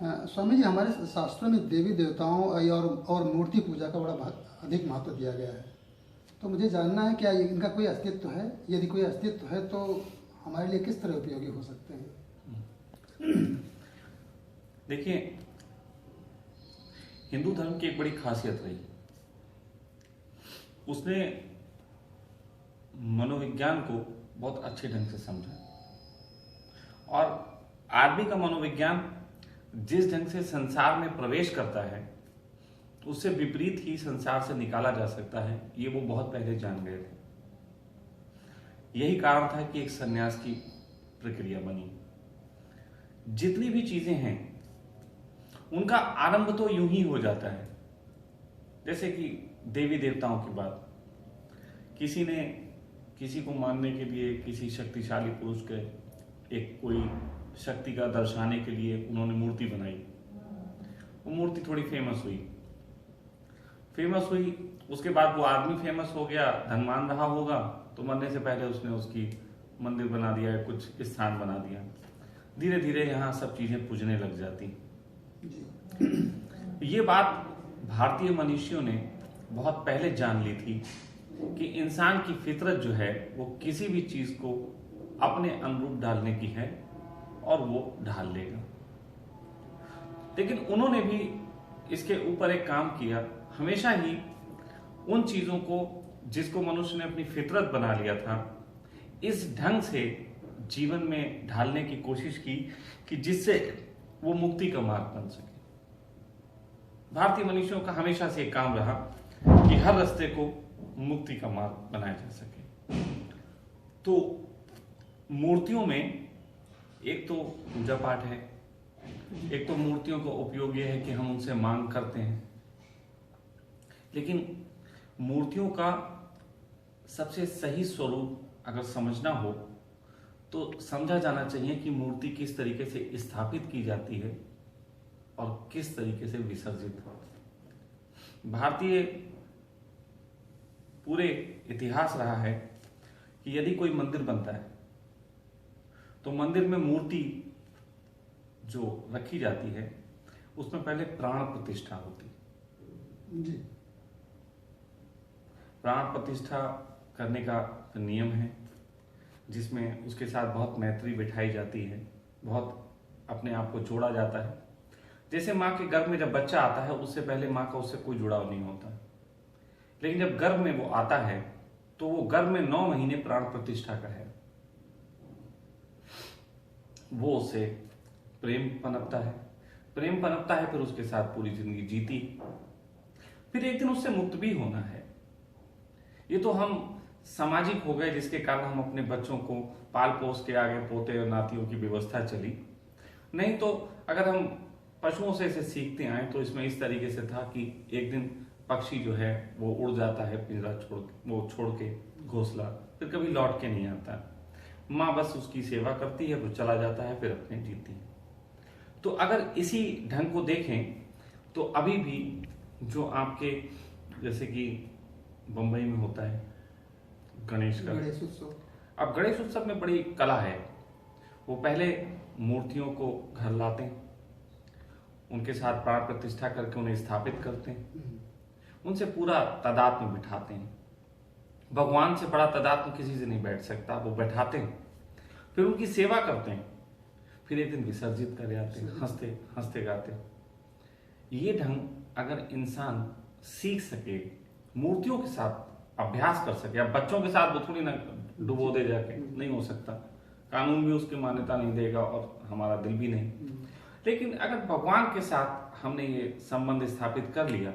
स्वामी जी, हमारे शास्त्रों में देवी देवताओं और मूर्ति पूजा का बड़ा अधिक महत्व दिया गया है। तो मुझे जानना है, क्या इनका कोई अस्तित्व है? यदि कोई अस्तित्व है तो हमारे लिए किस तरह उपयोगी हो सकते हैं? देखिए, हिंदू धर्म की एक बड़ी खासियत रही, उसने मनोविज्ञान को बहुत अच्छे ढंग से समझा। और आदमी का मनोविज्ञान जिस ढंग से संसार में प्रवेश करता है, उससे विपरीत ही संसार से निकाला जा सकता है, ये वो बहुत पहले जान गए थे। यही कारण था कि एक सन्यास की प्रक्रिया बनी। जितनी भी चीजें हैं उनका आरंभ तो यूं ही हो जाता है। जैसे कि देवी देवताओं की बात, किसी ने किसी को मानने के लिए किसी शक्तिशाली पुरुष के एक कोई शक्ति का दर्शाने के लिए उन्होंने मूर्ति बनाई। वो मूर्ति थोड़ी फेमस हुई, उसके बाद वो आदमी फेमस हो गया, धनवान रहा होगा, तो मरने से पहले उसने उसकी मंदिर बना दिया, कुछ स्थान बना दिया। धीरे धीरे यहाँ सब चीजें पूजने लग जाती। ये बात भारतीय मनीषियों ने बहुत पहले जान ली थी कि इंसान की फितरत जो है वो किसी भी चीज को अपने अनुरूप डालने की है और वो ढाल लेगा। लेकिन उन्होंने भी इसके ऊपर एक काम किया। हमेशा ही उन चीजों को जिसको मनुष्य ने अपनी फितरत बना लिया था, इस ढंग से जीवन में ढालने की कोशिश की कि जिससे वो मुक्ति का मार्ग बन सके। भारतीय मनुष्यों का हमेशा से एक काम रहा कि हर रास्ते को मुक्ति का मार्ग बनाया जा सके। तो मूर्तियों में एक तो पूजा पाठ है, एक तो मूर्तियों का उपयोग यह है कि हम उनसे मांग करते हैं। लेकिन मूर्तियों का सबसे सही स्वरूप अगर समझना हो तो समझा जाना चाहिए कि मूर्ति किस तरीके से स्थापित की जाती है और किस तरीके से विसर्जित हो। भारतीय पूरे इतिहास रहा है कि यदि कोई मंदिर बनता है तो मंदिर में मूर्ति जो रखी जाती है उसमें पहले प्राण प्रतिष्ठा होती जी। प्राण प्रतिष्ठा करने का नियम है, जिसमें उसके साथ बहुत मैत्री बिठाई जाती है, बहुत अपने आप को जोड़ा जाता है। जैसे माँ के गर्भ में जब बच्चा आता है उससे पहले माँ का उससे कोई जुड़ाव नहीं होता, लेकिन जब गर्भ में वो आता है तो वो गर्भ में 9 महीने प्राण प्रतिष्ठा का है। वो उससे प्रेम पनपता है, फिर उसके साथ पूरी जिंदगी जीती, फिर एक दिन उससे मुक्त भी होना है। ये तो हम सामाजिक हो गए, जिसके कारण हम अपने बच्चों को पाल पोस के आगे पोते और नातियों की व्यवस्था चली। नहीं तो अगर हम पशुओं से इसे सीखते आए तो इसमें इस तरीके से था कि एक दिन पक्षी जो है वो उड़ जाता है पिंजरा छोड़ के घोंसला, फिर कभी लौट के नहीं आता। माँ बस उसकी सेवा करती है, वो चला जाता है, फिर अपने जीती है। तो अगर इसी ढंग को देखें तो अभी भी जो आपके जैसे कि बंबई में होता है गणेश उत्सव, अब गणेश उत्सव में बड़ी कला है। वो पहले मूर्तियों को घर लाते हैं, उनके साथ प्राण प्रतिष्ठा करके उन्हें स्थापित करते हैं, उनसे पूरा तादाद में बिठाते हैं। भगवान से बड़ा तादाद में किसी से नहीं बैठ सकता, वो बैठाते हैं, फिर उनकी सेवा करते हैं, फिर एक दिन विसर्जित कर आते हैं, हंसते गाते। ये ढंग अगर इंसान सीख सके, मूर्तियों के साथ अभ्यास कर सके। अब बच्चों के साथ वो थोड़ी ना डुबो दे जाके, नहीं हो सकता, कानून भी उसकी मान्यता नहीं देगा और हमारा दिल भी नहीं। लेकिन अगर भगवान के साथ हमने ये संबंध स्थापित कर लिया,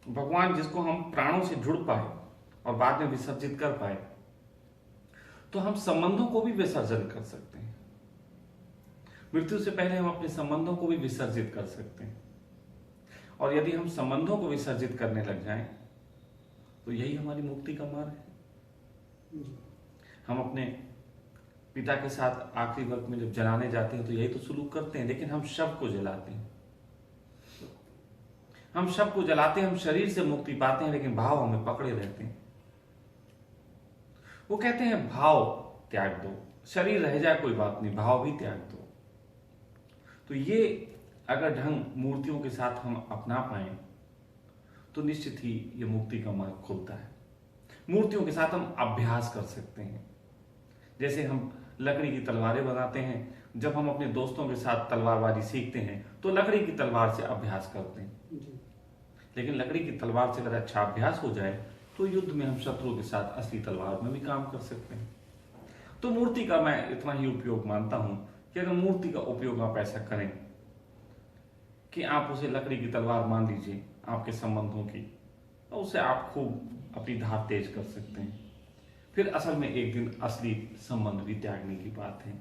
भगवान जिसको हम प्राणों से जुड़ पाए और बाद में विसर्जित कर पाए, तो हम संबंधों को भी विसर्जन कर सकते हैं। मृत्यु से पहले हम अपने संबंधों को भी विसर्जित कर सकते हैं। और यदि हम संबंधों को विसर्जित करने लग जाएं तो यही हमारी मुक्ति का मार्ग है। हम अपने पिता के साथ आखिरी वक्त में जब जलाने जाते हैं तो यही तो सुलूक करते हैं, लेकिन हम शव को जलाते हैं। हम शरीर से मुक्ति पाते हैं, लेकिन भाव हमें पकड़े रहते हैं। वो कहते हैं भाव त्याग दो, शरीर रह जाए कोई बात नहीं, भाव भी त्याग दो। तो ये अगर ढंग मूर्तियों के साथ हम अपना पाए तो निश्चित ही ये मुक्ति का मार्ग खुलता है। मूर्तियों के साथ हम अभ्यास कर सकते हैं। जैसे हम लकड़ी की तलवारें बनाते हैं, जब हम अपने दोस्तों के साथ तलवारबाजी सीखते हैं तो लकड़ी की तलवार से अभ्यास करते हैं। लेकिन लकड़ी की तलवार से अगर अच्छा अभ्यास हो जाए तो युद्ध में हम शत्रुओं के साथ असली तलवार में भी काम कर सकते हैं। तो मूर्ति का मैं इतना ही उपयोग मानता हूं कि अगर मूर्ति का उपयोग आप ऐसा करें कि आप उसे लकड़ी की तलवार मान लीजिए आपके संबंधों की, तो उससे आप खूब अपनी धार तेज कर सकते हैं। फिर असल में एक दिन असली संबंध भी त्यागने की बात है।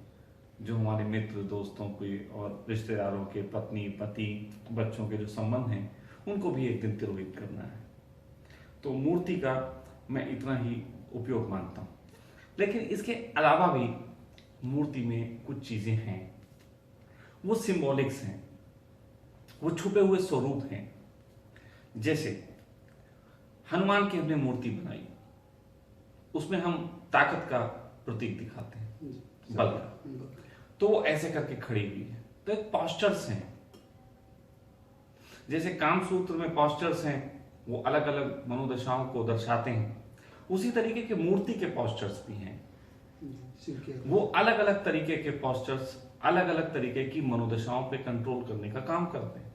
जो हमारे मित्र दोस्तों के और रिश्तेदारों के पत्नी पति बच्चों के जो संबंध हैं उनको भी एक दिन तिरोहित करना है। तो मूर्ति का मैं इतना ही उपयोग मानता हूँ। लेकिन इसके अलावा भी मूर्ति में कुछ चीजें हैं, वो सिंबॉलिक्स हैं, वो छुपे हुए स्वरूप हैं। जैसे हनुमान की हमने मूर्ति बनाई, उसमें हम ताकत का प्रतीक दिखाते हैं, बल का। तो वो ऐसे करके खड़ी हुई है। तो एक पॉस्चर्स हैं, जैसे कामसूत्र में पॉस्चर्स हैं, वो अलग अलग मनोदशाओं को दर्शाते हैं। उसी तरीके के मूर्ति के पॉस्चर्स भी हैं, वो अलग अलग तरीके के पॉस्चर्स अलग अलग तरीके की मनोदशाओं पे कंट्रोल करने का काम करते हैं।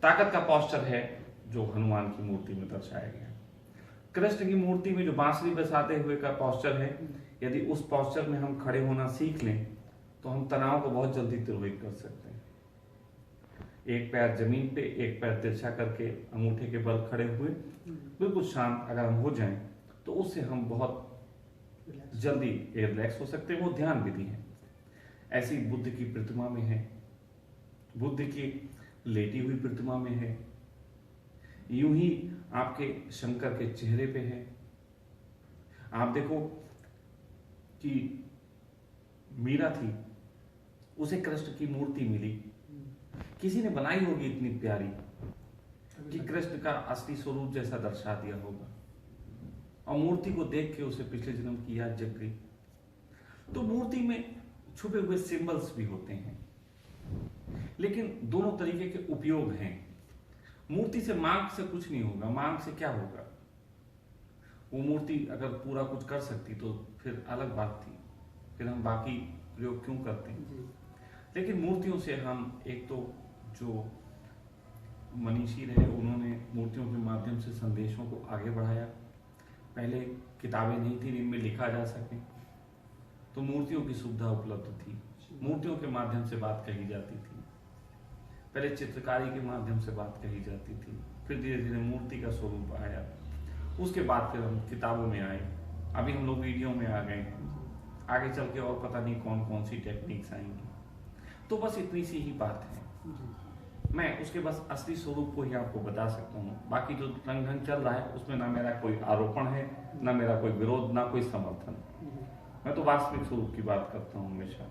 ताकत का पॉस्चर है जो हनुमान की मूर्ति में दर्शाया गया है। कृष्ण की मूर्ति में जो बांसुरी बजाते हुए का पॉस्चर है, यदि उस पॉस्चर में हम खड़े होना सीख लें तो हम तनाव को बहुत जल्दी तिरोहित कर सकते हैं। एक पैर जमीन पे, एक पैर तिरछा करके अंगूठे के बल खड़े हुए बिल्कुल शांत अगर हम हो जाएं तो उससे हम बहुत जल्दी रिलैक्स हो सकते हैं। वो ध्यान विधि है। ऐसी बुद्ध की प्रतिमा में है, बुद्ध की लेटी हुई प्रतिमा में है, यूं ही आपके शंकर के चेहरे पे है। आप देखो कि मीरा थी, उसे कृष्ण की मूर्ति मिली, किसी ने बनाई होगी इतनी प्यारी कि कृष्ण का असली स्वरूप जैसा दर्शा दिया होगा, और मूर्ति को देख के उसे पिछले जन्म की याद जग गई। तो मूर्ति में छुपे हुए सिंबल्स भी होते हैं, लेकिन दोनों तरीके के उपयोग हैं। मूर्ति से मांग से कुछ नहीं होगा, मांग से क्या होगा? वो मूर्ति अगर पूरा कुछ कर सकती तो फिर अलग बात थी, फिर हम बाकी प्रयोग क्यों करते हैं। लेकिन मूर्तियों से हम एक तो जो मनीषी रहे उन्होंने मूर्तियों के माध्यम से संदेशों को आगे बढ़ाया। पहले किताबें नहीं थी जिनमें लिखा जा सके, तो मूर्तियों की सुविधा उपलब्ध थी, मूर्तियों के माध्यम से बात कही जाती थी। पहले चित्रकारी के माध्यम से बात कही जाती थी, फिर धीरे धीरे मूर्ति का स्वरूप आया, उसके बाद फिर हम किताबों में आए, अभी हम लोग वीडियो में आ गए हैं, आगे चल के और पता नहीं कौन कौन सी टेक्निक्स आएंगी। तो बस इतनी सी ही बात है। मैं उसके बस असली स्वरूप को ही आपको बता सकता हूँ। बाकी जो रंग ढंग चल रहा है उसमें ना मेरा कोई आरोपण है, ना मेरा कोई विरोध, ना कोई समर्थन। मैं तो वास्तविक स्वरूप की बात करता हूँ हमेशा।